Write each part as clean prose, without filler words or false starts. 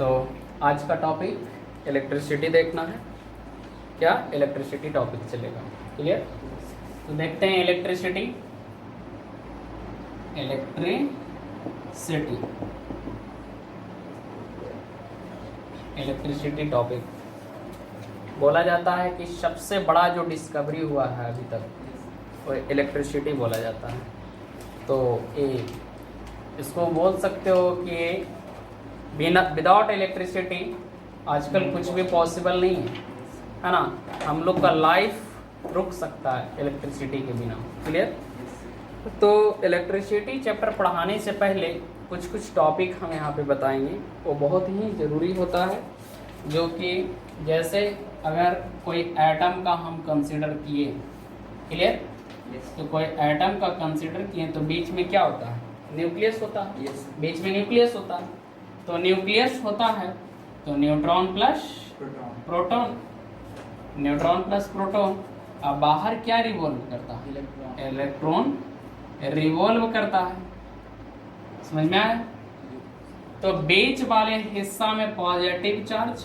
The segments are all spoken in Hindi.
तो आज का टॉपिक इलेक्ट्रिसिटी देखना है। क्या इलेक्ट्रिसिटी टॉपिक चलेगा, क्लियर? तो देखते हैं इलेक्ट्रिसिटी टॉपिक बोला जाता है कि सबसे बड़ा जो डिस्कवरी हुआ है अभी तक वो इलेक्ट्रिसिटी बोला जाता है। तो इसको बोल सकते हो कि बिना विदाउट इलेक्ट्रिसिटी आजकल कुछ भी पॉसिबल नहीं है ना। हम लोग का लाइफ रुक सकता है इलेक्ट्रिसिटी के बिना, क्लियर? तो इलेक्ट्रिसिटी चैप्टर पढ़ाने से पहले कुछ टॉपिक हम यहाँ पे बताएंगे, वो बहुत ही ज़रूरी होता है। जो कि जैसे अगर कोई एटम का हम कंसीडर किए, क्लियर? तो कोई एटम का कंसीडर किए तो बीच में क्या होता है? न्यूक्लियस होता है। बीच में न्यूक्लियस होता है। तो न्यूक्लियस होता है तो neutron plus proton, neutron plus proton. अब बाहर क्या रिवॉल्व करता है? इलेक्ट्रॉन रिवॉल्व करता है। समझ में आया? तो बीच वाले हिस्सा में पॉजिटिव चार्ज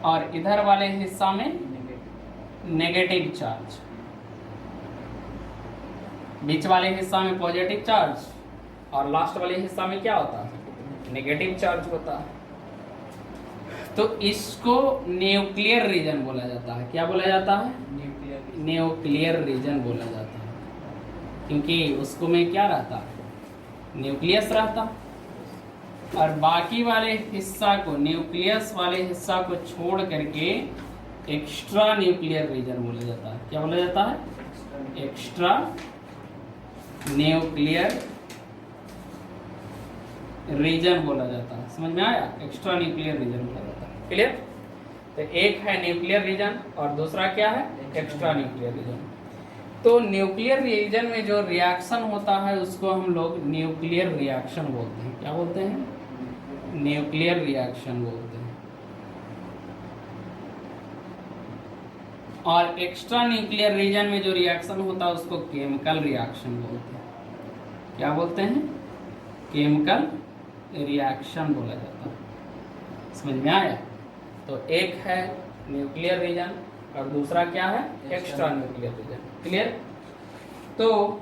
और इधर वाले हिस्सा में नेगेटिव चार्ज। बीच वाले हिस्सा में पॉजिटिव चार्ज और लास्ट वाले हिस्सा में क्या होता है? नेगेटिव चार्ज होता है। तो इसको न्यूक्लियर रीजन बोला जाता है। क्या बोला जाता है? न्यूक्लियर रीजन बोला जाता है, क्योंकि उसको में क्या रहता है? न्यूक्लियस रहता। और बाकी वाले हिस्सा को, न्यूक्लियस वाले हिस्सा को छोड़ करके एक्स्ट्रा न्यूक्लियर रीजन बोला जाता है। क्या बोला जाता है? एक्स्ट्रा न्यूक्लियर रीजन बोला जाता है। समझ में आया? एक्स्ट्रा न्यूक्लियर रीजन बोला जाता है, क्लियर? तो एक है न्यूक्लियर रीजन और दूसरा क्या है? Extra nuclear region. तो न्यूक्लियर रीजन में जो रिएक्शन होता है उसको हम लोग न्यूक्लियर रिएक्शन बोलते हैं। क्या बोलते हैं? न्यूक्लियर रिएक्शन बोलते हैं। और एक्स्ट्रा न्यूक्लियर रीजन में जो रिएक्शन होता है उसको केमिकल रिएक्शन बोलते हैं। क्या बोलते हैं? केमिकल रिएक्शन बोला जाता है। समझ में आया? तो एक है न्यूक्लियर रीजन और दूसरा क्या है? Extra nuclear region, clear? तो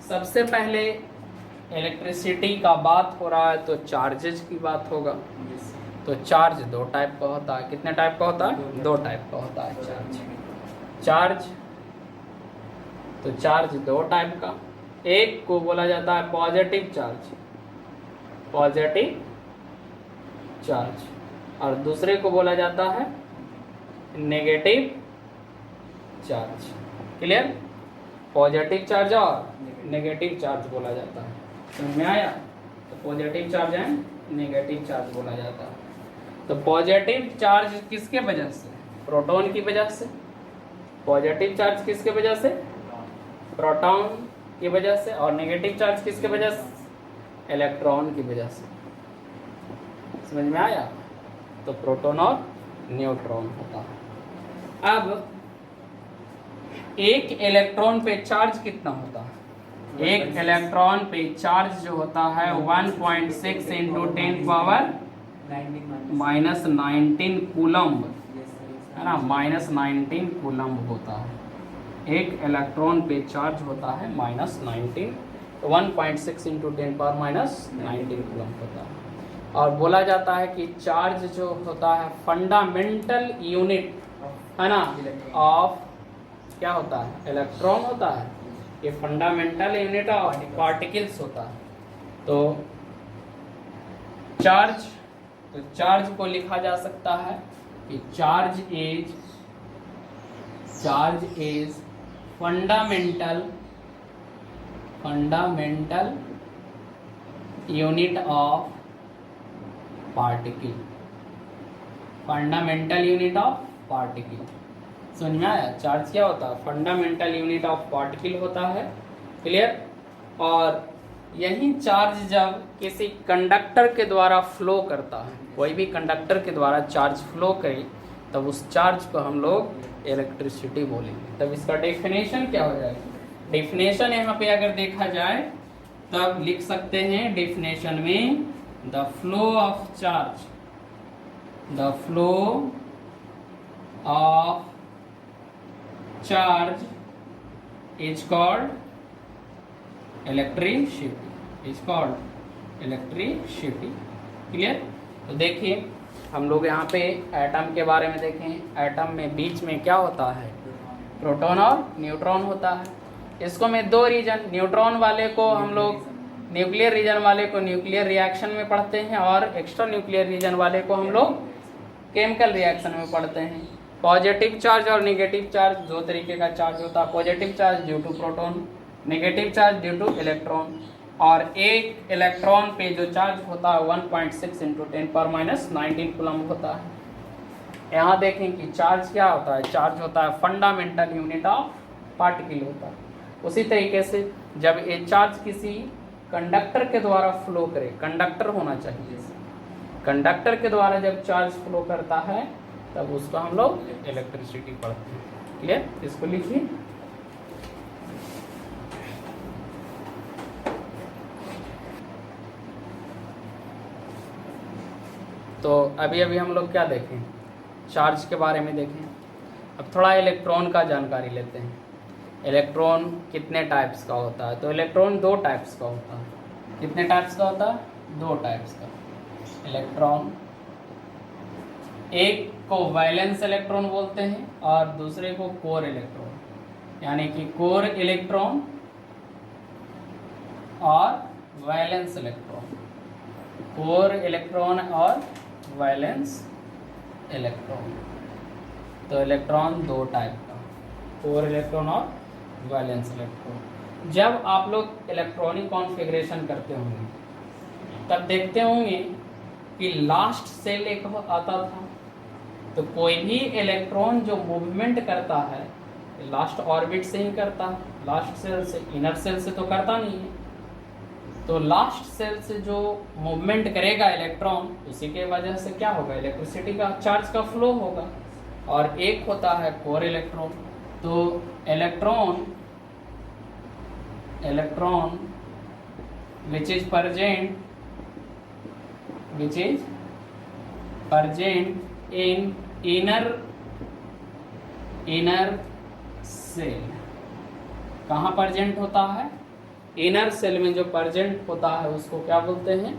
सबसे पहले इलेक्ट्रिसिटी का बात हो रहा है तो चार्जेज की बात होगा। तो चार्ज दो टाइप का होता है। कितने टाइप का होता है? दो टाइप का होता है चार्ज। तो चार्ज दो टाइप का, एक को बोला जाता है पॉजिटिव चार्ज और दूसरे को बोला जाता है negative charge, clear? Positive charge और नेगेटिव चार्ज बोला जाता है। समझ में आया? तो पॉजिटिव चार्ज है, नेगेटिव चार्ज बोला जाता है। तो पॉजिटिव चार्ज किसके वजह से? प्रोटॉन की वजह से। पॉजिटिव चार्ज किसके वजह से? प्रोटॉन की वजह से। और नेगेटिव चार्ज किसके वजह से? इलेक्ट्रॉन की वजह से। समझ में आया? तो प्रोटॉन और न्यूट्रॉन होता है। अब एक इलेक्ट्रॉन पे चार्ज कितना होता है? एक इलेक्ट्रॉन पे चार्ज जो होता है 1.6 इंटू 10 पावर -19 कूलम्ब, है ना? -19 कूलम्ब होता है। एक इलेक्ट्रॉन पे चार्ज होता है -19, 1.6 इंटू 10 पावर -19 कूलम्ब होता है। और बोला जाता है कि चार्ज जो होता है फंडामेंटल यूनिट, है ना, ऑफ क्या होता है? इलेक्ट्रॉन होता है। ये फंडामेंटल यूनिट ऑफ पार्टिकल्स होता है। तो चार्ज को लिखा जा सकता है कि charge is fundamental unit of particle. Fundamental unit of particle. समझ में आया? चार्ज क्या होता है? फंडामेंटल यूनिट ऑफ पार्टिकल होता है, क्लियर? और यही चार्ज जब किसी कंडक्टर के द्वारा फ्लो करता है, कोई भी कंडक्टर के द्वारा चार्ज फ्लो करे, तब उस चार्ज को हम लोग इलेक्ट्रिसिटी बोलेंगे। तब इसका डेफिनेशन क्या हो जाएगा? डेफिनेशन यहाँ पे अगर देखा जाए तब लिख सकते हैं डेफिनेशन में the flow of charge, the flow of charge is called electricity, is called electricity. Clear? तो देखिए हम लोग यहाँ पे एटम के बारे में देखें। एटम में बीच में क्या होता है? प्रोटॉन और न्यूट्रॉन होता है। इसको में दो रीजन, न्यूट्रॉन वाले को हम लोग न्यूक्लियर रीजन वाले को न्यूक्लियर रिएक्शन में पढ़ते हैं और एक्स्ट्रा न्यूक्लियर रीजन वाले को हम लोग केमिकल रिएक्शन में पढ़ते हैं। पॉजिटिव चार्ज और नेगेटिव चार्ज, दो तरीके का चार्ज होता है। Positive charge due to proton, negative charge due to electron. और एक इलेक्ट्रॉन पे जो चार्ज होता है 1.6 × 10⁻⁹ कूलम होता है। यहाँ देखें कि चार्ज क्या होता है? चार्ज होता है फंडामेंटल यूनिट ऑफ पार्टिकल होता है। उसी तरीके से जब ये चार्ज किसी कंडक्टर के द्वारा फ्लो करे, कंडक्टर होना चाहिए, कंडक्टर के द्वारा जब चार्ज फ्लो करता है तब उसको हम लोग इलेक्ट्रिसिटी पढ़ते हैं। क्लियर? इसको लिखिए। तो अभी हम लोग क्या देखें? चार्ज के बारे में देखें। अब थोड़ा इलेक्ट्रॉन का जानकारी लेते हैं। इलेक्ट्रॉन कितने टाइप्स का होता है? तो इलेक्ट्रॉन दो टाइप्स का होता है। कितने टाइप्स का होता है? दो टाइप्स का इलेक्ट्रॉन। एक को वैलेंस इलेक्ट्रॉन बोलते हैं और दूसरे को कोर इलेक्ट्रॉन, यानी कि कोर इलेक्ट्रॉन और वैलेंस इलेक्ट्रॉन। कोर इलेक्ट्रॉन और वैलेंस इलेक्ट्रॉन। तो इलेक्ट्रॉन दो टाइप का, कोर इलेक्ट्रॉन और वैलेंस इलेक्ट्रॉन। जब आप लोग इलेक्ट्रॉनिक कॉन्फ़िगरेशन करते होंगे तब देखते होंगे कि लास्ट सेल एक आता था। तो कोई भी इलेक्ट्रॉन जो मूवमेंट करता है लास्ट ऑर्बिट से ही करता है, लास्ट सेल से, इनर सेल से तो करता नहीं है। तो लास्ट सेल से जो मूवमेंट करेगा इलेक्ट्रॉन, उसी के वजह से क्या होगा? इलेक्ट्रिसिटी का, चार्ज का फ्लो होगा। और एक होता है कोर इलेक्ट्रॉन। तो electron which is present in inner cell। कहाँ प्रेजेंट होता है? इनर सेल में जो प्रेजेंट होता है उसको क्या बोलते हैं?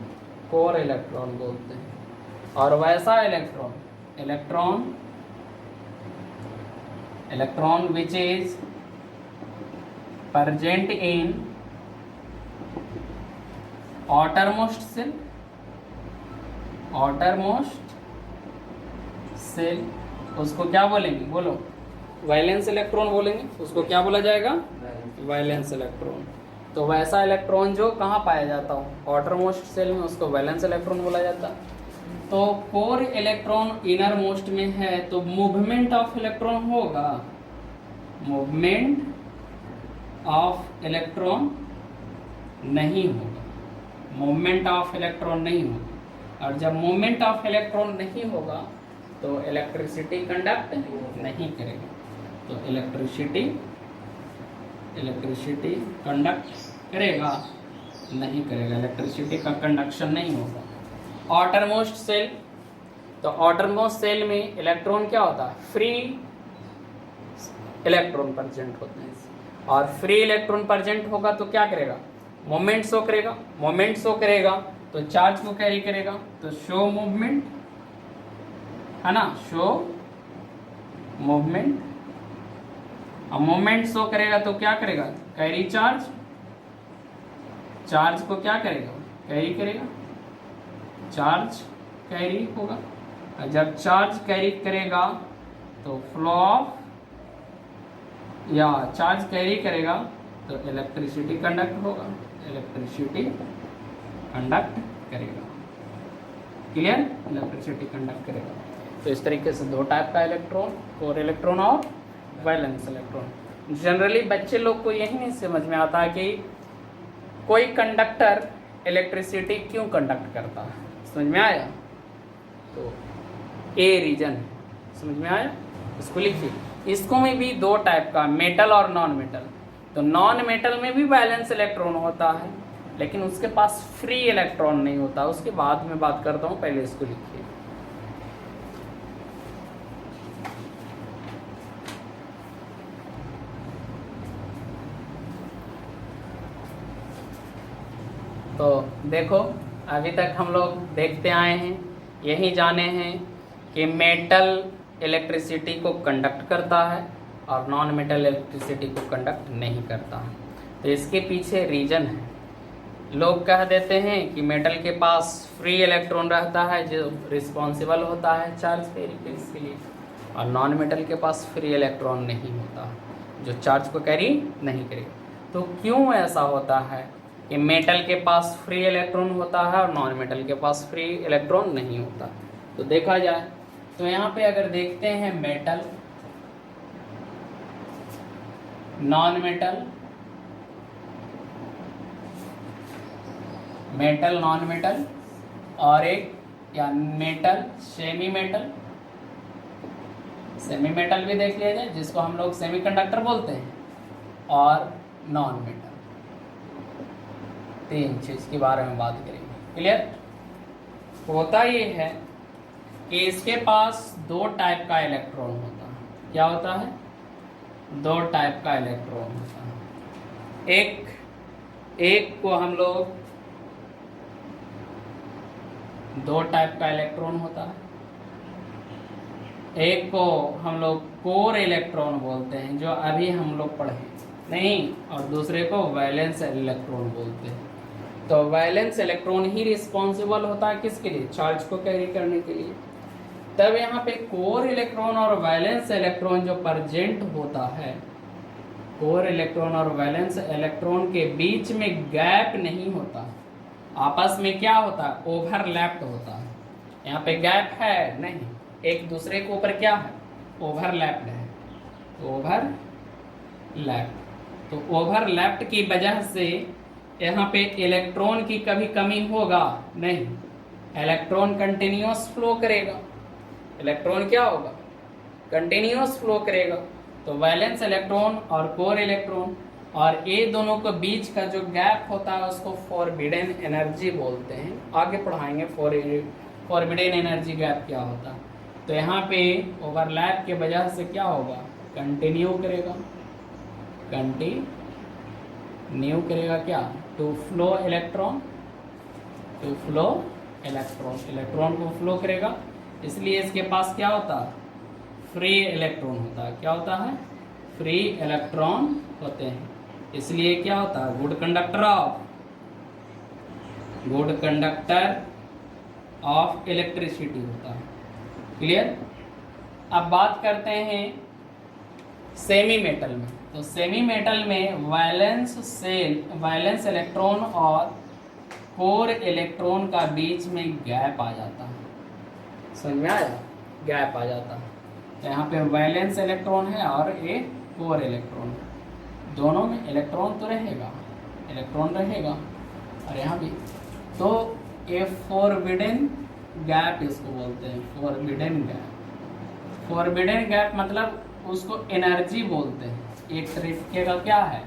कोर इलेक्ट्रॉन बोलते हैं। और वैसा electron which is present in outermost cell, उसको क्या बोलेंगे? बोलो। वैलेंस इलेक्ट्रॉन बोलेंगे। उसको क्या बोला जाएगा? Valence electron. तो वैसा इलेक्ट्रॉन जो कहाँ पाया जाता हो? आउटरमोस्ट सेल में, उसको वैलेंस इलेक्ट्रॉन बोला जाता है। तो कोर इलेक्ट्रॉन इनर मोस्ट में है तो मूवमेंट ऑफ इलेक्ट्रॉन होगा, मूवमेंट ऑफ इलेक्ट्रॉन नहीं होगा, मूवमेंट ऑफ इलेक्ट्रॉन नहीं होगा। और जब मूवमेंट ऑफ इलेक्ट्रॉन नहीं होगा तो इलेक्ट्रिसिटी कंडक्ट नहीं करेगा। तो इलेक्ट्रिसिटी कंडक्ट करेगा नहीं करेगा, इलेक्ट्रिसिटी का कंडक्शन नहीं होगा। आउटरमोस्ट सेल, तो आउटरमोस्ट सेल में इलेक्ट्रॉन क्या होता है? फ्री इलेक्ट्रॉन प्रेजेंट होते हैं। और फ्री इलेक्ट्रॉन प्रेजेंट होगा तो क्या करेगा? मोमेंट शो करेगा। मोमेंट शो करेगा तो चार्ज को कैरी करेगा। तो शो मूवमेंट है ना, शो मूवमेंट। अब मूवमेंट शो करेगा तो क्या करेगा? Carry charge. चार्ज को क्या करेगा? कैरी करेगा। चार्ज कैरी होगा। और जब चार्ज कैरी करेगा तो फ्लो ऑफ, या चार्ज कैरी करेगा तो इलेक्ट्रिसिटी कंडक्ट होगा, इलेक्ट्रिसिटी कंडक्ट करेगा। क्लियर? इलेक्ट्रिसिटी कंडक्ट करेगा। तो इस तरीके से दो टाइप का इलेक्ट्रॉन, कोर इलेक्ट्रॉन और वैलेंस इलेक्ट्रॉन। जनरली बच्चे लोग को यही नहीं समझ में आता है कि कोई कंडक्टर इलेक्ट्रिसिटी क्यों कंडक्ट करता है। समझ में आया? तो ए रीजन समझ में आया? इसको लिखिए। इसको में भी दो टाइप का, मेटल और नॉन मेटल। तो नॉन मेटल में भी वैलेंस इलेक्ट्रॉन होता है लेकिन उसके पास फ्री इलेक्ट्रॉन नहीं होता। उसके बाद में बात करता हूँ, पहले इसको लिखिए। तो देखो, अभी तक हम लोग देखते आए हैं, यही जाने हैं कि मेटल इलेक्ट्रिसिटी को कंडक्ट करता है और नॉन मेटल इलेक्ट्रिसिटी को कंडक्ट नहीं करता है। तो इसके पीछे रीजन है। लोग कह देते हैं कि मेटल के पास फ्री इलेक्ट्रॉन रहता है जो रिस्पॉन्सिबल होता है चार्ज कैरी के लिए, और नॉन मेटल के पास फ्री इलेक्ट्रॉन नहीं होता जो चार्ज को कैरी नहीं करेगा। तो क्यों ऐसा होता है कि मेटल के पास फ्री इलेक्ट्रॉन होता है और नॉन मेटल के पास फ्री इलेक्ट्रॉन नहीं होता? तो देखा जाए तो यहाँ पे अगर देखते हैं metal, non metal, metal non metal, और एक या metal semi metal, semi metal भी देख लिया जाए जिसको हम लोग सेमीकंडक्टर बोलते हैं, और नॉन मेटल। तीन चीज के बारे में बात करेंगे। क्लियर? होता ये है कि इसके पास दो टाइप का इलेक्ट्रॉन होता है। क्या होता है? दो टाइप का इलेक्ट्रॉन होता है। एक को हम लोग दो टाइप का इलेक्ट्रॉन होता है, एक को हम लोग कोर इलेक्ट्रॉन बोलते हैं जो अभी हम लोग पढ़े नहीं, और दूसरे को वैलेंस इलेक्ट्रॉन बोलते हैं। तो वैलेंस इलेक्ट्रॉन ही रिस्पॉन्सिबल होता है किसके लिए? चार्ज को कैरी करने के लिए। तब यहाँ पे कोर इलेक्ट्रॉन और वैलेंस इलेक्ट्रॉन जो प्रेजेंट होता है, कोर इलेक्ट्रॉन और वैलेंस इलेक्ट्रॉन के बीच में गैप नहीं होता, आपस में क्या होता है? ओवरलैप्ड होता है। यहाँ पे गैप है नहीं, एक दूसरे के ऊपर क्या है? ओवरलैप्ड है, ओवरलैप्ड। तो ओवरलैप्ड की वजह से यहाँ पे इलेक्ट्रॉन की कभी कमी होगा नहीं, इलेक्ट्रॉन कंटिन्यूअस फ्लो करेगा। इलेक्ट्रॉन क्या होगा? कंटिन्यूअस फ्लो करेगा। तो वैलेंस इलेक्ट्रॉन और कोर इलेक्ट्रॉन और ये दोनों के बीच का जो गैप होता है उसको फॉरबिडन एनर्जी बोलते हैं। आगे पढ़ाएंगे फॉरबिडन एनर्जी गैप क्या होता है। तो यहाँ पे ओवरलैप के वजह से क्या होगा? कंटिन्यू करेगा, कंटिन्यू करेगा क्या? To flow electron, to flow electron, electron को फ्लो करेगा। इसलिए इसके पास क्या होता है? फ्री इलेक्ट्रॉन होता है। क्या होता है? फ्री इलेक्ट्रॉन होते हैं। इसलिए क्या होता है? गुड कंडक्टर ऑफ इलेक्ट्रिसिटी होता है। क्लियर? अब बात करते हैं सेमी मेटल में। तो सेमी मेटल में वैलेंस इलेक्ट्रॉन और कोर इलेक्ट्रॉन का बीच में गैप आ जाता है। समझ में आया? गैप आ जाता है। तो यहाँ पे वैलेंस इलेक्ट्रॉन है और ये कोर इलेक्ट्रॉन है। दोनों में इलेक्ट्रॉन तो रहेगा, इलेक्ट्रॉन रहेगा, और यहाँ भी। तो ये फॉरबिडन गैप इसको बोलते हैं, फॉरबिडन गैप। फॉरबिडन गैप मतलब उसको एनर्जी बोलते हैं। एक तरीके का क्या है?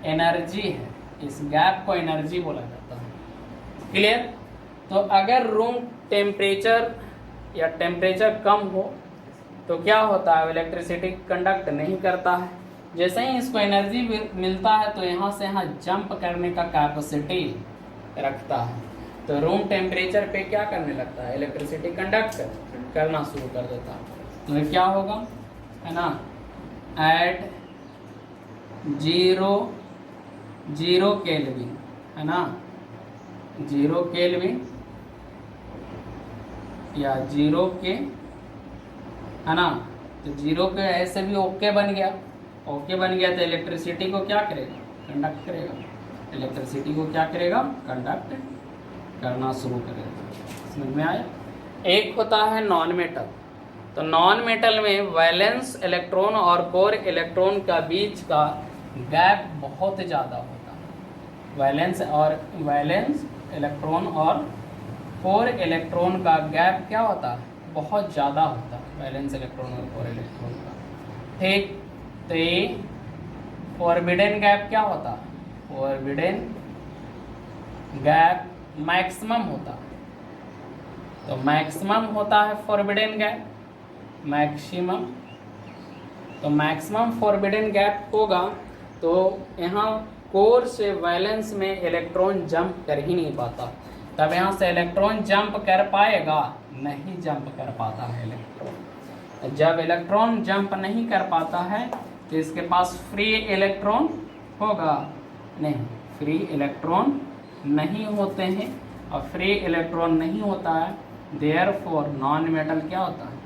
एनर्जी है। इस गैप को एनर्जी बोला जाता है। क्लियर? तो अगर रूम टेम्परेचर या टेम्परेचर कम हो तो क्या होता है? इलेक्ट्रिसिटी कंडक्ट नहीं करता है। जैसे ही इसको एनर्जी मिलता है तो यहाँ से यहाँ जंप करने का कैपेसिटी रखता है। तो रूम टेम्परेचर पे क्या करने लगता है? इलेक्ट्रिसिटी कंडक्ट करना शुरू कर देता है। तो क्या होगा, है ना? एट जीरो केल्विन, है ना? 0 केल्विन या 0 के, है ना? तो 0 के ऐसे भी ओके बन गया, ओके बन गया। तो इलेक्ट्रिसिटी को क्या करेगा? कंडक्ट करेगा। इलेक्ट्रिसिटी को क्या करेगा? कंडक्ट करना शुरू करेगा। समझ में आया? एक होता है नॉन मेटल। तो नॉन मेटल में वैलेंस इलेक्ट्रॉन और कोर इलेक्ट्रॉन का बीच का गैप बहुत ज़्यादा होता है। वैलेंस इलेक्ट्रॉन और कोर इलेक्ट्रॉन का गैप क्या होता है? बहुत ज़्यादा होता है, वैलेंस इलेक्ट्रॉन और कोर इलेक्ट्रॉन का। ठीक, तो ये फॉरबिडन गैप क्या होता है? फॉरबिडन गैप मैक्सिमम होता है, तो मैक्सिमम होता है फॉरबिडन गैप, मैक्सिमम, तो मैक्सिमम फॉरबिडन गैप होगा तो यहाँ कोर से वैलेंस में इलेक्ट्रॉन जंप कर ही नहीं पाता, तब यहाँ से इलेक्ट्रॉन जंप कर पाएगा, नहीं जंप कर पाता है इलेक्ट्रॉन। जब इलेक्ट्रॉन जंप नहीं कर पाता है तो इसके पास फ्री इलेक्ट्रॉन होगा नहीं, फ्री इलेक्ट्रॉन नहीं होते हैं, और फ्री इलेक्ट्रॉन नहीं होता है, देयरफॉर नॉन मेटल क्या होता है,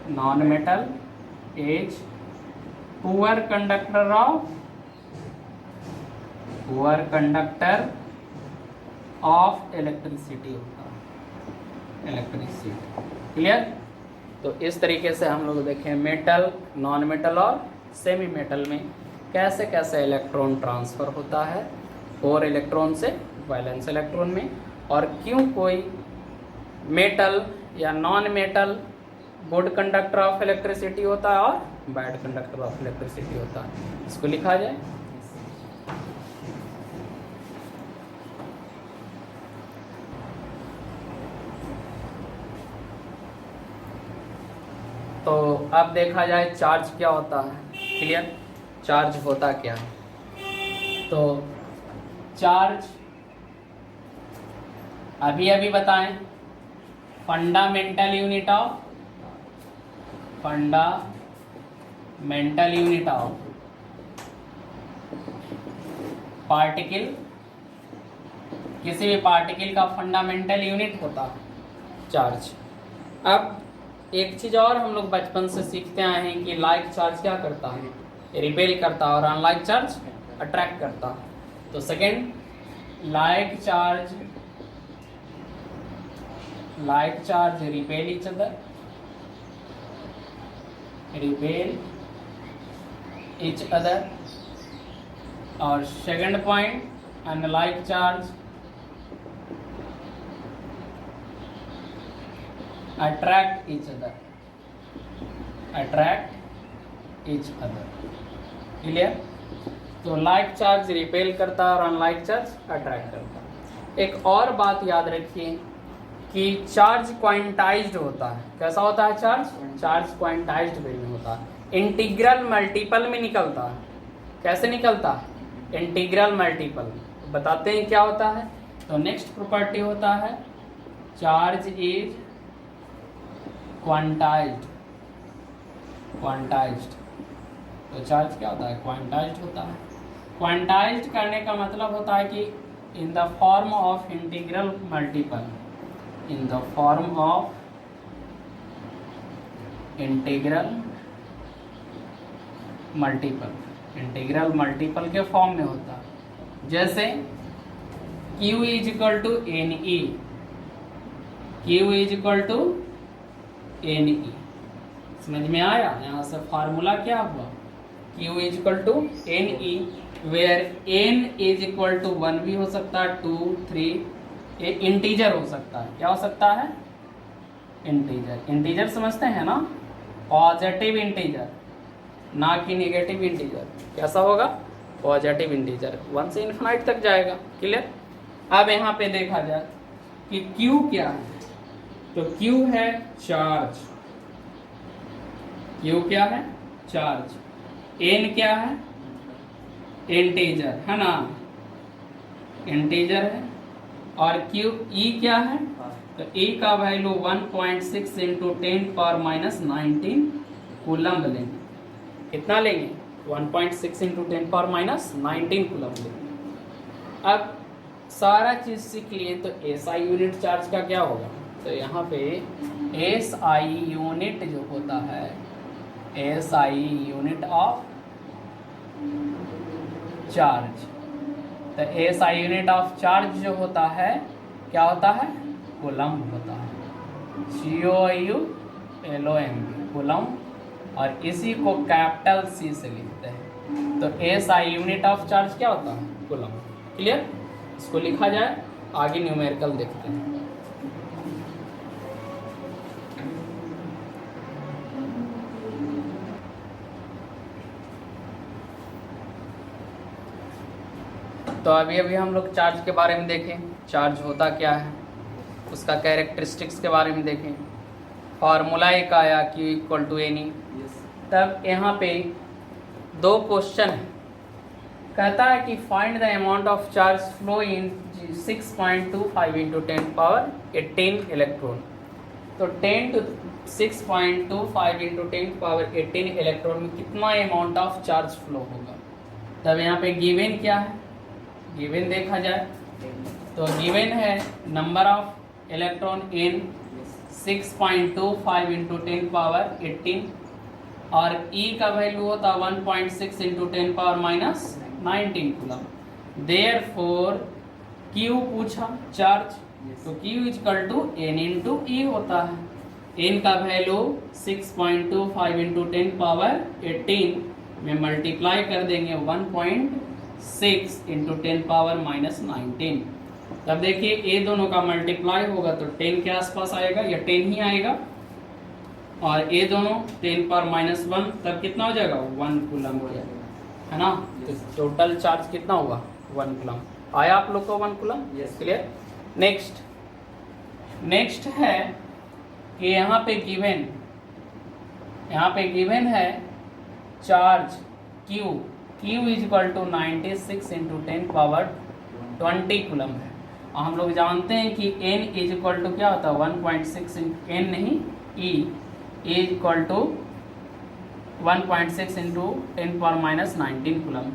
non metal is poor conductor of electricity होता है, इलेक्ट्रिसिटी। क्लियर? तो इस तरीके से हम लोग देखें मेटल, नॉन मेटल और सेमी मेटल में कैसे कैसे इलेक्ट्रॉन ट्रांसफ़र होता है, और इलेक्ट्रॉन से वैलेंस इलेक्ट्रॉन में, और क्यों कोई मेटल या non metal good conductor of electricity होता है और बैड कंडक्टर ऑफ इलेक्ट्रिसिटी होता है। इसको लिखा जाए। तो अब देखा जाए चार्ज क्या होता है। क्लियर? चार्ज होता क्या है? तो चार्ज अभी अभी बताएं, फंडामेंटल यूनिट ऑफ पार्टिकल, किसी भी पार्टिकल का फंडामेंटल यूनिट होता है चार्ज। अब एक चीज़ और हम लोग बचपन से सीखते आए हैं कि लाइक चार्ज क्या करता है, रिपेल करता है, और अनलाइक चार्ज अट्रैक्ट करता है। तो second, like charge repel each other, और second point, unlike charge attract each other। Clear? तो लाइक चार्ज रिपेल करता है और अनलाइक चार्ज अट्रैक्ट करता है। एक और बात याद रखिए कि चार्ज क्वांटाइज्ड होता है। कैसा होता है चार्ज? चार्ज क्वांटाइज्ड वे में होता है, इंटीग्रल मल्टीपल में निकलता है। कैसे निकलता है? Integral multiple. बताते हैं क्या होता है। तो नेक्स्ट प्रॉपर्टी होता है चार्ज इज क्वांटाइज्ड। तो चार्ज क्या होता है? क्वांटाइज्ड होता है। क्वांटाइज्ड करने का मतलब होता है कि in the form of integral multiple, in the form of integral multiple के फॉर्म में होता है। जैसे Q is equal to NE, Q is equal to NE। समझ में आया? यहाँ से फार्मूला क्या हुआ? Q is equal to NE, where N is equal to 1 भी हो सकता है, 2, 3, ये इंटीजर हो सकता है। क्या हो सकता है? इंटीजर समझते हैं ना? पॉजिटिव इंटीजर, ना कि नेगेटिव इंटीजर। कैसा होगा? पॉजिटिव इंटीजर, 1 से इन्फिनाइट तक जाएगा। क्लियर? अब यहाँ पे देखा जाए कि Q क्या है। तो Q है चार्ज, Q क्या है? चार्ज। N क्या है? इंटीजर है ना, इंटीजर है। और E क्या है? तो E का वैल्यू 1.6 इंटू 10⁻⁻19 कूलम लेंगे। कितना लेंगे? 1.6 इंटू 10⁻⁻19 कूलम लेंगे। अब सारा चीज सीख लिए तो SI यूनिट चार्ज का क्या होगा? तो यहाँ पे SI यूनिट जो होता है, SI यूनिट ऑफ चार्ज, तो SI यूनिट ऑफ चार्ज जो होता है क्या होता है? कूलम होता है, COULOMB, कूलम। और इसी को कैपिटल C से लिखते हैं। तो SI यूनिट ऑफ चार्ज क्या होता है? कूलम। क्लियर? इसको लिखा जाए, आगे न्यूमेरिकल देखते हैं। तो अभी अभी हम लोग चार्ज के बारे में देखें, चार्ज होता क्या है, उसका कैरेक्टरिस्टिक्स के बारे में देखें। फार्मूला एक आया Q इक्वल टू एनी। तब यहाँ पे दो क्वेश्चन है, कहता है कि find the amount of charge flow in 6.25 into 10 power 18 electron. तो 6.25 इंटू 10 पावर 18 इलेक्ट्रॉन में कितना अमाउंट ऑफ चार्ज फ्लो होगा। तब यहाँ पे गिवन क्या है, गिवन देखा जाए तो गिवन है number of electron in 6.25 into 10 power 18 और E का वैल्यू होता 1.6 into 10 power minus 19 coulomb. Therefore Q पूछा चार्ज, तो Q equal to N into E होता है। N का वैल्यू 6.25 इंटू 10 पावर 18 में मल्टीप्लाई कर देंगे 1.6 इंटू 10 पावर माइनस 19। तब देखिए ये दोनों का मल्टीप्लाई होगा तो 10 के आसपास आएगा या 10 ही आएगा, और ये दोनों 10 पर माइनस 1, तब कितना हो जाएगा 1 कूलम हो जाएगा, है ना। तो टोटल चार्ज कितना हुआ 1 कूलम। आया आप लोग को 1 कूलम, क्लियर। नेक्स्ट है कि यहाँ पे गिवन है charge Q is equal to 96 into 10 power 20 coulomb है। और हम लोग जानते हैं कि N इज इक्वल टू क्या होता है 1.6 N नहीं E is equal to 1.6 into 10 power minus 19 coulomb.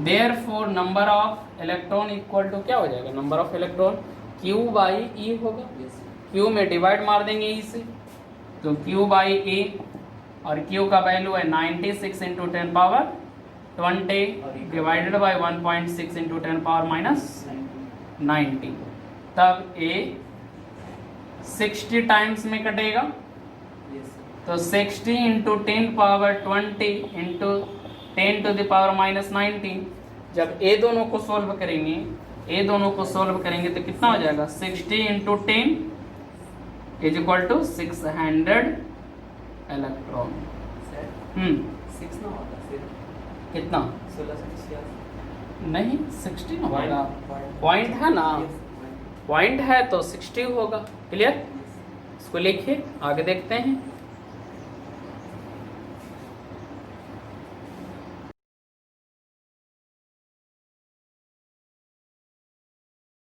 Therefore number of electron equal to क्या हो जाएगा, number of electron Q by E होगा। Q में डिवाइड मार देंगे E से, तो Q बाई E, और Q का वैल्यू है 96 into 10 power 20 divided by 1.6 into 10 power minus 90। तब A 60 टाइम्स में कटेगा, तो 60 into 10 power 20 into 10 to the power minus 19। जब ए दोनोको सोल्व करेंगे तो कितना हो जाएगा 60 into 10 is equal to 600 electron. 6 ना होता सिर्फ कितना 16 नहीं 60 ना होगा, पॉइंट है ना, पॉइंट है तो 60 होगा। क्लियर, इसको लिखिए, आगे देखते हैं।